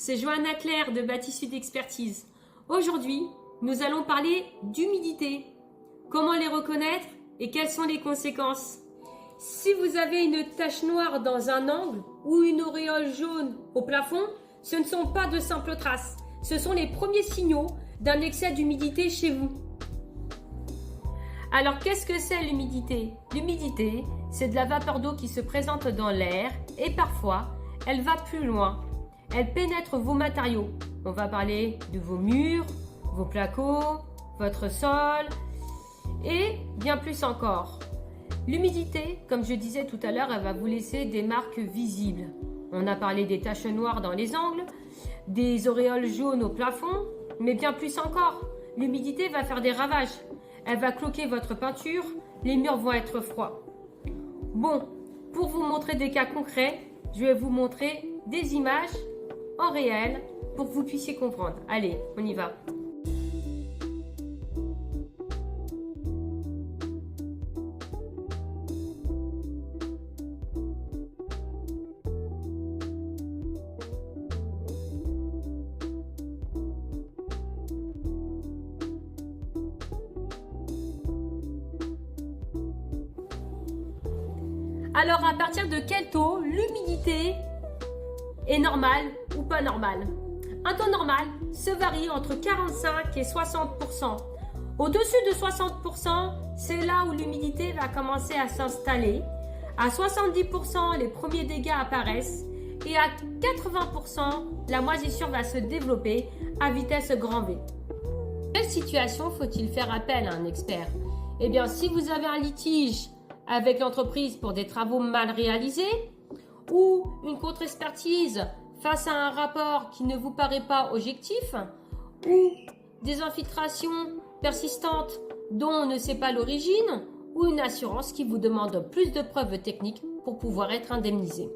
c'est Johanna Claire de Bâti-Sud Expertise. Aujourd'hui, nous allons parler d'humidité. Comment les reconnaître et quelles sont les conséquences? Si vous avez une tache noire dans un angle ou une auréole jaune au plafond, ce ne sont pas de simples traces. Ce sont les premiers signaux d'un excès d'humidité chez vous. Alors, qu'est-ce que c'est l'humidité? L'humidité, c'est de la vapeur d'eau qui se présente dans l'air et parfois, elle va plus loin. Elle pénètre vos matériaux. On va parler de vos murs, vos placos, votre sol et bien plus encore. L'humidité, comme je disais tout à l'heure, elle va vous laisser des marques visibles. On a parlé des taches noires dans les angles, des auréoles jaunes au plafond, mais bien plus encore. L'humidité va faire des ravages. Elle va cloquer votre peinture, les murs vont être froids. Bon, pour vous montrer des cas concrets, je vais vous montrer des images en réel pour que vous puissiez comprendre. Allez, on y va. Alors, à partir de quel taux l'humidité est normale ou pas normale? Un taux normal se varie entre 45 et 60%. Au-dessus de 60%, c'est là où l'humidité va commencer à s'installer. À 70%, les premiers dégâts apparaissent. Et à 80%, la moisissure va se développer à vitesse grand V. Quelle situation faut-il faire appel à un expert? Eh bien, si vous avez un litige avec l'entreprise pour des travaux mal réalisés ou une contre-expertise face à un rapport qui ne vous paraît pas objectif ou des infiltrations persistantes dont on ne sait pas l'origine ou une assurance qui vous demande plus de preuves techniques pour pouvoir être indemnisé.